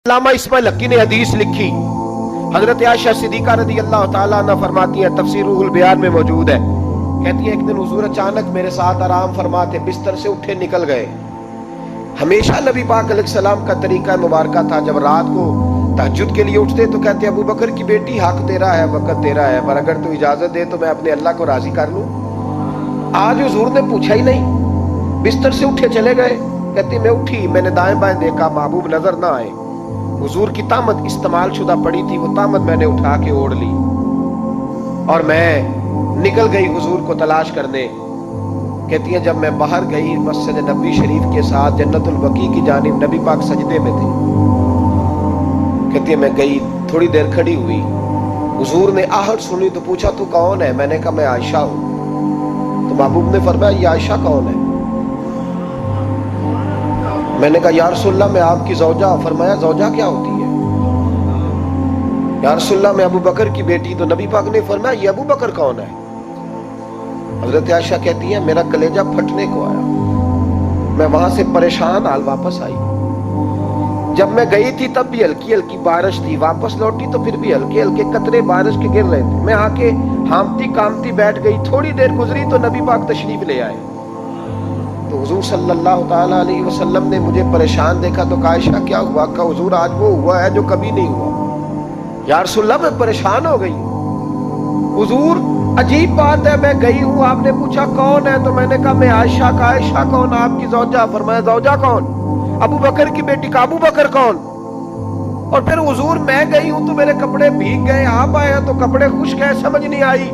علامہ اسماعیل حقی نے حدیث لکھی، حضرت عائشہ صدیقہ رضی اللہ تعالیٰ عنہ فرماتی ہیں، تفسیر روح البیان میں موجود ہے، کہتی ہیں ایک دن حضور اچانک میرے ساتھ آرام فرماتے بستر سے اٹھے نکل گئے۔ ہمیشہ نبی پاک علیہ السلام کا طریقہ مبارکہ تھا، جب رات کو تہجد کے لیے اٹھتے تو کہتے ابو بکر کی بیٹی حق تیرا ہے، وقت تیرا ہے، پر اگر تو اجازت دے تو میں اپنے اللہ کو راضی کر لوں۔ آج حضور نے پوچھا ہی نہیں، بستر سے اٹھے چلے گئے۔ کہتی میں اٹھی، میں نے دائیں بائیں دیکھا، محبوب نظر نہ آئے۔ حضور کی طامت استعمال شدہ پڑی تھی، وہ طامت میں نے اٹھا کے اوڑھ لی اور میں نکل گئی حضور کو تلاش کرنے۔ کہتی ہیں جب میں باہر گئی مسجد نبی شریف کے ساتھ جنت البقیع کی جانب، نبی پاک سجدے میں تھے۔ کہتی ہیں میں گئی، تھوڑی دیر کھڑی ہوئی، حضور نے آہٹ سنی تو پوچھا تو کون ہے؟ میں نے کہا میں عائشہ ہوں۔ تو محبوب نے فرمایا یہ عائشہ کون ہے؟ میں نے کہا یا رسول اللہ میں آپ کی زوجہ۔ فرمایا زوجہ کیا ہوتی ہے؟ یا رسول اللہ میں ابو بکر کی بیٹی۔ تو نبی پاک نے فرمایا یہ ابو بکر کون ہے؟ حضرت عائشہ کہتی ہیں میرا کلیجہ پھٹنے کو آیا، میں وہاں سے پریشان حال واپس آئی۔ جب میں گئی تھی تب بھی ہلکی ہلکی بارش تھی، واپس لوٹی تو پھر بھی ہلکے ہلکے قطرے بارش کے گر رہے تھے۔ میں آ کے ہامتی کامتی بیٹھ گئی، تھوڑی دیر گزری تو نبی پاک تشریف لے آئے۔ تو حضور صلی اللہ تعالیٰ علیہ وسلم نے مجھے پریشان دیکھا تو کہا عائشہ کیا ہوا؟ کہا حضور آج وہ ہوا ہے جو کبھی نہیں ہوا۔ یا رسول اللہ میں پریشان ہو گئی۔ حضور عجیب بات ہے، میں گئی ہوں، آپ نے پوچھا کون ہے تو میں نے کہا میں عائشہ۔ کا عائشہ کون؟ آپ کی زوجہ۔ فرمایا زوجہ کون؟ ابو بکر کی بیٹی۔ کا ابو بکر کون؟ اور پھر حضور میں گئی ہوں تو میرے کپڑے بھیگ گئے، آپ آئے ہیں تو کپڑے خشک ہیں، سمجھ نہیں آئی۔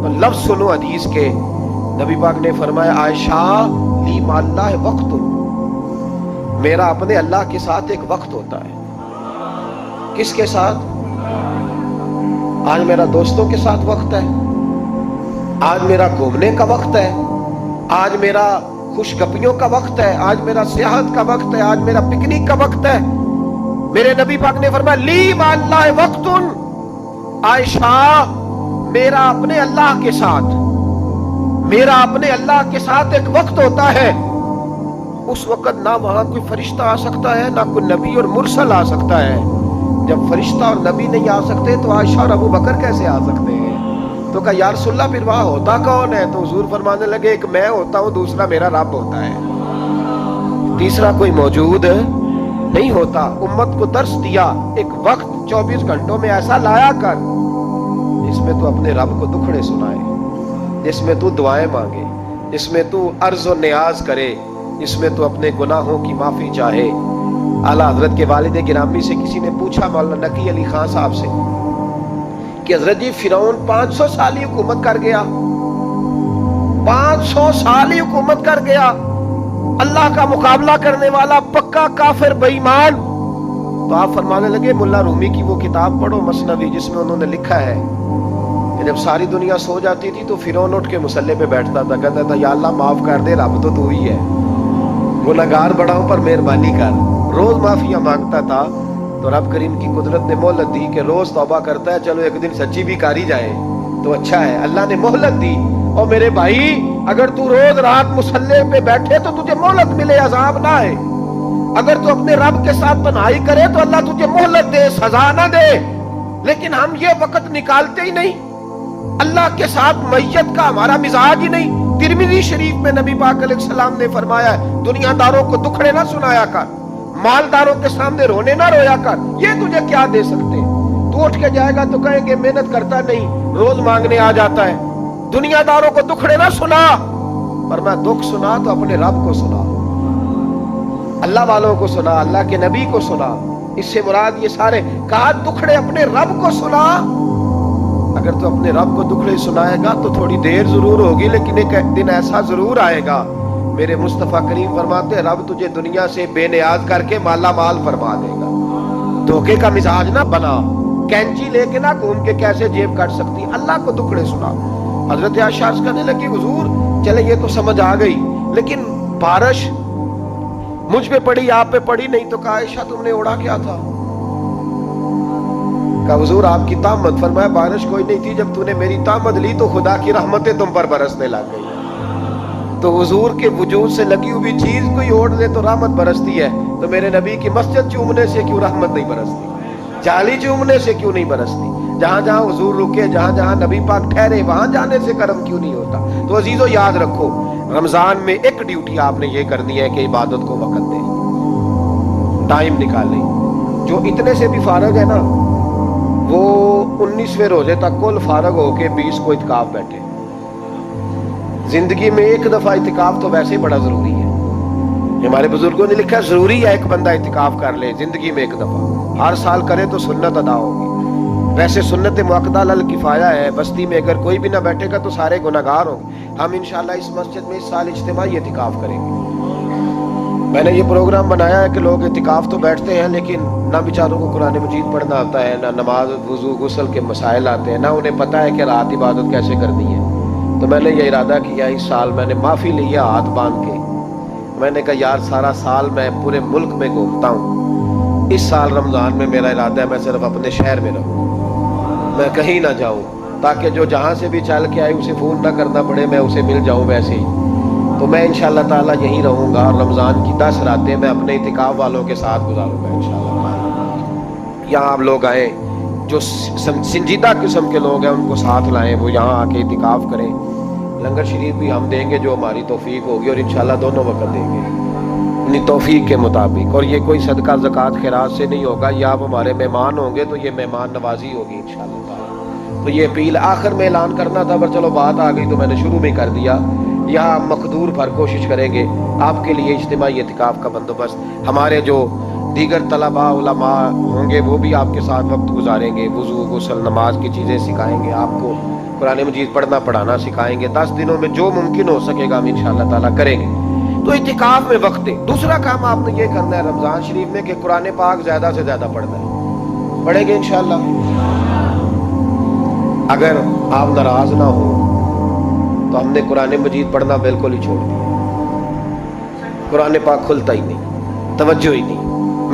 تو لفظ سنو حدیث کے، نبی پاک نے فرمایا عائشہ لی مع اللہ وقت، میرا اپنے اللہ کے ساتھ ایک وقت ہوتا ہے۔ کس کے ساتھ؟ آج میرا دوستوں کے ساتھ وقت ہے، آج میرا گھومنے کا وقت ہے، آج میرا خوش گپیوں کا وقت ہے، آج میرا سیاحت کا وقت ہے، آج میرا پکنک کا وقت ہے۔ میرے نبی پاک نے فرمایا لی مع اللہ وقت، عائشہ میرا اپنے اللہ کے ساتھ، میرا اپنے اللہ کے ساتھ ایک وقت ہوتا ہے۔ اس وقت نہ وہاں کوئی فرشتہ آ سکتا ہے، نہ کوئی نبی اور مرسل آ سکتا ہے۔ جب فرشتہ اور نبی نہیں آ سکتے تو عائشہ اور ابو بکر کیسے آ سکتے ہیں؟ تو کہا یا رسول اللہ پھر وہاں ہوتا کون ہے؟ تو حضور فرمانے لگے ایک میں ہوتا ہوں، دوسرا میرا رب ہوتا ہے، تیسرا کوئی موجود نہیں ہوتا۔ امت کو درس دیا ایک وقت 24 گھنٹوں میں ایسا لایا کر جس میں تو اپنے رب کو دکھڑے سنائے، جس میں تو دعائیں مانگے، جس میں تو عرض و نیاز کرے، جس میں تو اپنے گناہوں کی معافی چاہے۔ اعلیٰ حضرت کے والد گرامی سے کسی نے پوچھا، مولانا نقی علی خان صاحب سے، کہ حضرت جی فرعون 500 سال ہی حکومت کر گیا، 500 سال ہی حکومت کر گیا، اللہ کا مقابلہ کرنے والا پکا کافر بے ایمان۔ تو آپ فرمانے لگے ملا رومی کی وہ کتاب پڑھو مثنوی، جس میں انہوں نے لکھا ہے کہ جب ساری دنیا سو جاتی تھی تو فرعون اٹھ کے مصلے پہ بیٹھتا تھا، کہتا تھا یا اللہ معاف کر دے، رب تو ہی ہے، گناہگار بڑا ہوں پر مہربانی کر۔ روز معافیاں مانگتا تھا تو رب کریم کی قدرت نے مہلت دی کہ روز توبہ کرتا ہے، چلو ایک دن سچی بھی کاری جائے تو اچھا ہے، اللہ نے مہلت دی۔ اور میرے بھائی اگر تو روز رات مصلے پہ بیٹھے تو تجھے مہلت ملے، عذاب نہ آئے۔ اگر تو اپنے رب کے ساتھ تنہائی کرے تو اللہ تجھے مہلت دے، سزا نہ دے۔ لیکن ہم یہ وقت نکالتے ہی نہیں، اللہ کے ساتھ میت کا ہمارا مزاج ہی نہیں۔ ترمذی شریف میں نبی پاک علیہ السلام نے فرمایا دنیا داروں کو دکھڑے نہ سنایا کر، مالداروں کے سامنے رونے نہ رویا کر، یہ تجھے کیا دے سکتے؟ تو اٹھ کے جائے گا تو کہیں گے محنت کرتا نہیں، روز مانگنے آ جاتا ہے۔ دنیا داروں کو دکھڑے نہ سنا، پر میں دکھ سنا تو اپنے رب کو سنا، اللہ والوں کو سنا، اللہ کے نبی کو سنا۔ اس سے مراد یہ سارے کہا دکھڑے اپنے رب کو سنا۔ اگر تو اپنے رب کو دکھڑے سنائے گا تو تھوڑی دیر ضرور ہوگی، لیکن ایک دن ایسا ضرور آئے گا، میرے مصطفیٰ کریم فرماتے ہیں رب تجھے دنیا سے بے نیاز کر کے مالا مال فرما دے گا۔ دھوکے کا مزاج نہ بنا، کینچی لے کے نہ گھوم کے کیسے جیب کاٹ سکتی، اللہ کو دکھڑے سنا۔ حضرت عائشہ عرض کرنے لگی حضور چلے یہ تو سمجھ آ گئی، لیکن بارش مجھ پہ پڑی آپ پہ پڑی نہیں، تو کہا عائشہ تم نے اڑا کیا تھا؟ کہا حضور آپ کی طامت۔ فرمایا بارش کوئی نہیں تھی، جب تو نے میری طامت لی تو خدا کی رحمتیں تم پر برسنے لگ گئی۔ تو حضور کے وجود سے لگی ہوئی چیز کوئی اوڑھ لے تو رحمت برستی ہے، تو میرے نبی کی مسجد چومنے سے کیوں رحمت نہیں برستی؟ جالی چومنے سے کیوں نہیں برستی؟ جہاں جہاں حضور رکے، جہاں جہاں نبی پاک ٹھہرے، وہاں جانے سے کرم کیوں نہیں ہوتا؟ تو عزیزو یاد رکھو، رمضان میں ایک ڈیوٹی آپ نے یہ کرنی ہے کہ عبادت کو وقت دیں، ٹائم نکالیں۔ جو اتنے سے بھی فارغ ہے نا، وہ 19ویں روزے تک کل فارغ ہو کے 20 کو اعتکاف بیٹھے۔ زندگی میں ایک دفعہ اعتکاف تو ویسے بڑا ضروری ہے، ہمارے بزرگوں نے لکھا ضروری ہے ایک بندہ اعتکاف کر لے زندگی میں ایک دفعہ، ہر سال کرے تو سنت ادا ہوگی۔ ویسے سنت مؤکدہ الکفایہ ہے، بستی میں اگر کوئی بھی نہ بیٹھے گا تو سارے گناہگار ہوں گے۔ ہم انشاءاللہ اس مسجد میں اس سال اجتماعی اعتکاف کریں گے۔ میں نے یہ پروگرام بنایا ہے کہ لوگ اعتکاف تو بیٹھتے ہیں لیکن نہ بیچاروں کو قرآن مجید پڑھنا آتا ہے، نہ نماز وضو غسل کے مسائل آتے ہیں، نہ انہیں پتہ ہے کہ رات عبادت کیسے کرنی ہے۔ تو میں نے یہ ارادہ کیا، اس سال میں نے معافی لی ہے ہاتھ باندھ کے۔ میں نے کہا یار سارا سال میں پورے ملک میں گھومتا ہوں، اس سال رمضان میں میرا ارادہ ہے میں صرف اپنے شہر میں رہوں، میں کہیں نہ جاؤں، تاکہ جو جہاں سے بھی چل کے آئے اسے فون نہ کرنا پڑے، میں اسے مل جاؤں ویسے ہی۔ تو میں انشاءاللہ تعالیٰ یہیں رہوں گا اور رمضان کی 10 راتیں میں اپنے اعتکاف والوں کے ساتھ گزاروں گا انشاءاللہ تعالیٰ۔ یہاں آپ لوگ آئیں، جو سنجیدہ قسم کے لوگ ہیں ان کو ساتھ لائیں، وہ یہاں آ کے اعتکاف کریں۔ لنگر شریف بھی ہم دیں گے جو ہماری توفیق ہوگی، اور انشاءاللہ دونوں وقت دیں گے اپنی توفیق کے مطابق۔ اور یہ کوئی صدقہ زکوٰۃ خیرات سے نہیں ہوگا، یہ آپ ہمارے مہمان ہوں گے تو یہ مہمان نوازی ہوگی انشاءاللہ تعالیٰ۔ تو یہ اپیل آخر میں اعلان کرنا تھا، پر چلو بات آ گئی تو میں نے شروع میں کر دیا۔ یہاں مقدور بھر کوشش کریں گے آپ کے لیے اجتماعی اعتکاف کا بندوبست۔ ہمارے جو دیگر طلباء علماء ہوں گے وہ بھی آپ کے ساتھ وقت گزاریں گے، وضو غسل نماز کی چیزیں سکھائیں گے، آپ کو قرآن مجید پڑھنا پڑھانا سکھائیں گے۔ 10 دنوں میں جو ممکن ہو سکے گا ہم انشاءاللہ تعالیٰ کریں گے۔ تو اعتکاف میں وقت دیں۔ دوسرا کام آپ نے یہ کرنا ہے رمضان شریف میں کہ قرآن پاک زیادہ سے زیادہ پڑھنا ہے، پڑھیں گے انشاءاللہ۔ اگر آپ ناراض نہ ہوں تو ہم نے قرآن مجید پڑھنا بالکل ہی چھوڑ دیا، قرآن پاک کھلتا ہی نہیں، توجہ ہی نہیں،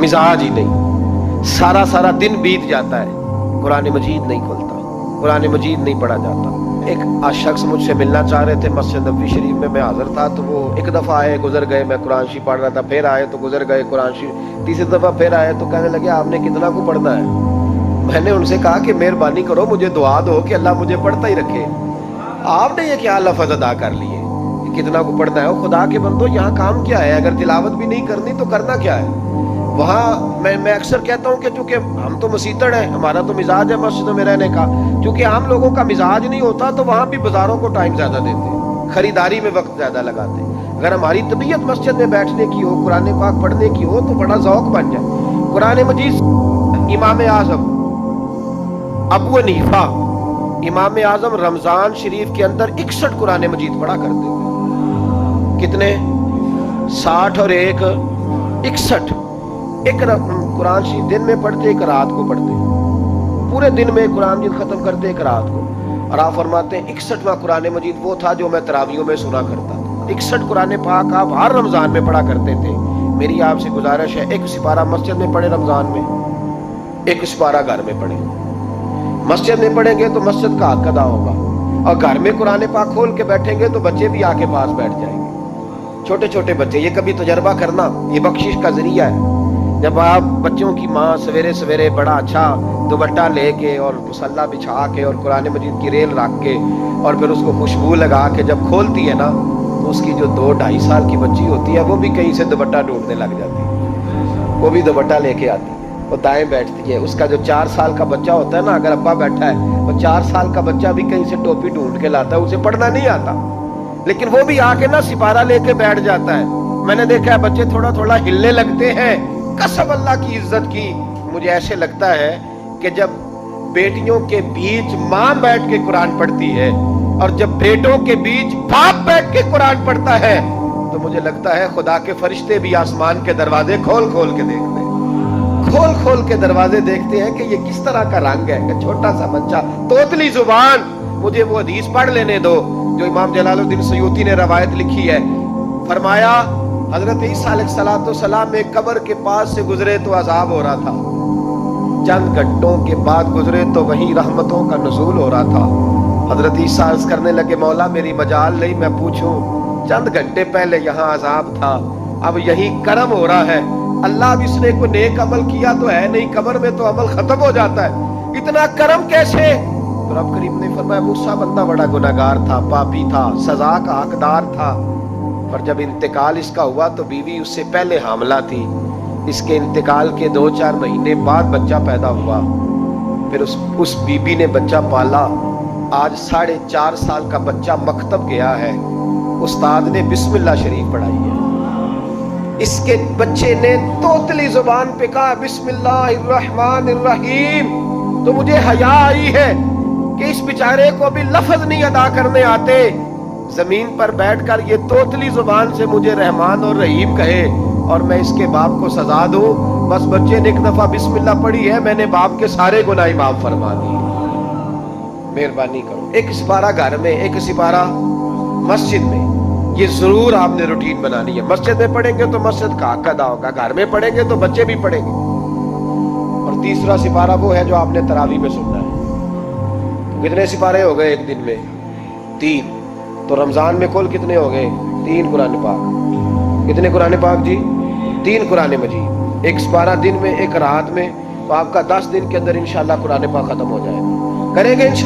مزاج ہی نہیں، سارا دن بیت جاتا ہے، قرآن مجید نہیں کھلتا، قرآن مجید نہیں پڑھا جاتا۔ ایک شخص مجھ سے ملنا چاہ رہے تھے، مسجد نبوی شریف میں میں حاضر تھا، تو وہ ایک دفعہ آئے گزر گئے، میں قرآن شریف پڑھ رہا تھا، پھر آئے تو گزر گئے قرآن شریف، تیسری دفعہ پھر آئے تو کہنے لگے آپ نے کتنا کو پڑھنا ہے؟ میں نے ان سے کہا کہ مہربانی کرو مجھے دعا دو کہ اللہ مجھے پڑھتا ہی رکھے۔ آپ نے یہ کیا لفظ ادا کر لیے کہ کتنا کو پڑھنا ہے؟ وہ خدا کے بندو یہاں کام کیا ہے؟ اگر تلاوت بھی نہیں کرنی تو کرنا کیا ہے وہاں؟ میں اکثر کہتا ہوں کہ چونکہ ہم تو مسیتڑ ہیں، ہمارا تو مزاج ہے مسجدوں میں رہنے کا، چونکہ عام لوگوں کا مزاج نہیں ہوتا تو وہاں بھی بازاروں کو ٹائم زیادہ دیتے ہیں، خریداری میں وقت زیادہ لگاتے ہیں۔ اگر ہماری طبیعت مسجد میں بیٹھنے کی ہو، قرآن پاک پڑھنے کی ہو تو بڑا ذوق بن جائے۔ قرآن مجید امام اعظم ابو حنیفہ امام اعظم رمضان شریف کے اندر 61 قرآن مجید پڑھا کرتے تھے۔ کتنے؟ 60 اور 1 61۔ ایک قرآن شریف دن میں پڑھتے، ایک رات کو پڑھتے، پورے دن میں قرآن مجید ختم کرتے، ایک رات کو۔ اور آپ فرماتے ہیں 61واں قرآن مجید وہ تھا جو میں تراویحوں میں سنا کرتا تھا۔ 61 قرآن پاک آپ ہر رمضان میں پڑھا کرتے تھے۔ میری آپ سے گزارش ہے ایک سپارہ مسجد میں پڑھیں رمضان میں، ایک سپارہ گھر میں پڑھیں۔ مسجد میں پڑھیں گے تو مسجد کا حق ادا ہوگا، اور گھر میں قرآن پاک کھول کے بیٹھیں گے تو بچے بھی آ کے پاس بیٹھ جائیں گے، چھوٹے چھوٹے بچے۔ یہ کبھی تجربہ کرنا، یہ بخشش کا ذریعہ ہے۔ جب آپ بچوں کی ماں سویرے سویرے بڑا اچھا دوپٹہ لے کے اور مصلی بچھا کے اور قرآن مجید کی ریل رکھ کے اور پھر اس کو خوشبو لگا کے جب کھولتی ہے نا، تو اس کی جو 2-2.5 سال کی بچی ہوتی ہے وہ بھی کہیں سے دوپٹہ ڈھونڈنے لگ جاتی ہے، وہ بھی دوپٹہ لے کے آتی ہے، وہ دائیں بیٹھتی ہے۔ اس کا جو 4 سال کا بچہ ہوتا ہے نا، اگر ابا بیٹھا ہے، وہ 4 سال کا بچہ بھی کہیں سے ٹوپی ڈھونڈ کے لاتا ہے، اسے پڑھنا نہیں آتا، لیکن وہ بھی آ کے نا سپارہ لے کے بیٹھ جاتا ہے۔ میں نے دیکھا ہے بچے تھوڑا تھوڑا ہلنے لگتے ہیں۔ قسم اللہ کی عزت کی، مجھے ایسے لگتا ہے کہ جب بیٹیوں کے بیچ ماں بیٹھ کے قرآن پڑھتی ہے اور جب بیٹوں کے بیچ باپ بیٹھ کے قرآن پڑھتا ہے تو مجھے لگتا ہے خدا کے فرشتے بھی آسمان کے دروازے کھول کھول کے دیکھتے ہیں، کھول کھول کے دروازے دیکھتے ہیں کہ یہ کس طرح کا رنگ ہے کہ چھوٹا سا بچہ، توتلی زبان۔ مجھے وہ حدیث پڑھ لینے دو جو امام جلال الدین سیوطی نے روایت لکھی ہے۔ فرمایا حضرت عیسیٰ علیہ السلام میں قبر کے پاس سے گزرے تو عذاب ہو رہا تھا، چند گھنٹوں کے بعد گزرے تو وہیں رحمتوں کا نزول ہو رہا تھا۔ حضرت عیسیٰ عرض کرنے لگے مولا میری مجال نہیں میں پوچھوں، چند گھنٹے پہلے یہاں عذاب تھا، اب یہی کرم ہو رہا ہے، اللہ اب اس نے کوئی نیک عمل کیا تو ہے نہیں, قبر میں تو عمل ختم ہو جاتا ہے, اتنا کرم کیسے؟ تو رب کریم نے فرمایا موسیٰ بندہ بڑا گناہگار تھا, پاپی تھا, سزا کا حقدار تھا, پر جب انتقال اس کا ہوا تو بیوی اس سے پہلے حاملہ تھی, اس کے انتقال کے 2-4 مہینے بعد بچہ پیدا ہوا, پھر اس بیوی نے بچہ پالا, آج 4.5 سال کا بچہ مکتب گیا ہے, استاد نے بسم اللہ شریف پڑھائی ہے, اس کے بچے نے توتلی زبان پہ کہا بسم اللہ الرحمن الرحیم, تو مجھے حیا آئی ہے کہ اس بیچارے کو ابھی لفظ نہیں ادا کرنے آتے, زمین پر بیٹھ کر یہ توتلی زبان سے مجھے رحمان اور رحیم کہے اور میں اس کے باپ کو سزا دوں, بس بچے نے ایک دفعہ بسم اللہ پڑھی ہے, میں نے باپ کے سارے گناہ معاف فرما دی, مہربانی کرو. ایک سپارہ گھر میں, ایک سپارہ مسجد میں, یہ ضرور آپ نے روٹین بنانی ہے. مسجد میں پڑھیں گے تو مسجد کا حق ادا ہوگا, گھر میں پڑھیں گے تو بچے بھی پڑھیں گے. اور تیسرا سپارہ وہ ہے جو آپ نے تراویح میں سننا ہے. کتنے سپارے ہو گئے ایک دن میں؟ 3. تو رمضان میں کل کتنے ہو گئے؟ 3 قرآن پاک. کتنے قرآن پاک جی؟ 3 قرآن مجید, ایک سپارہ دن میں, ایک رات میں, تو آپ کا 10 دن کے اندر انشاءاللہ قرآن پاک ختم ہو جائے گا. کریں گے انشاءاللہ.